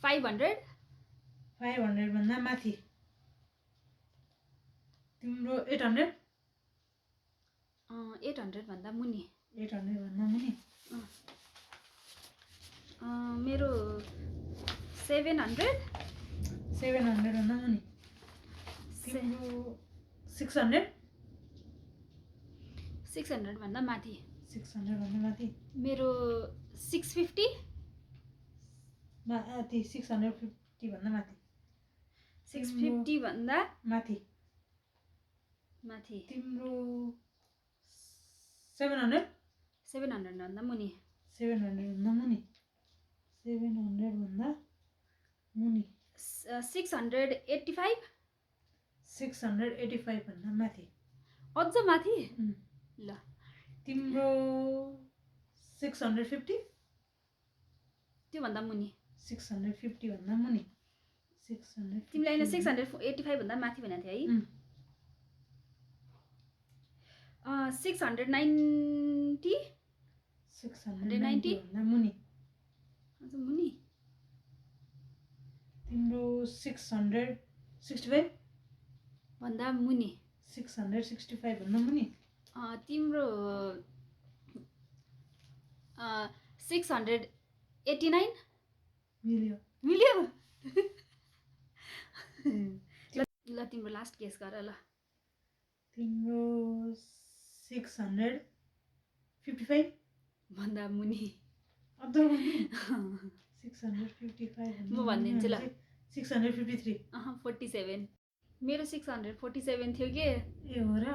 500 500 भन्दा माथि तिम्रो 800 800 भन्दा मुनि 800 भन्दा मुनि मेरो 700 700 भन्दा मुनि तिम्रो 600 600 भन्दा माथि 600 भन्दा माथि मेरो 650 माथि 650 भन्दा माथि 650 भन्दा माथि माथि तिम्रो 700 भन्दा मुनि 700 भन्दा मुनि 700 भन्दा मुनि 685 685 भन्दा माथि अझ माथि ल तिम्रो 650 त्यो भन्दा मुनि 650 भन्दा मुनि 650 तिमीले हैन 685 भन्दा माथि भनेको थियो है 690 690 भन्दा मुनि अझ मुनि तिम्रो 665 भन्दा मुनि 665 भन्दा मुनि तिम्रो 689 मिल्यो मिल्यो ल तिम्रो लास्ट गेस गर ल तिम्रो 655 भन्दा मुनि अझ मुनि 655 म भनिदिन्छु ल 653 47 मेरो 647 थियो के ए हो र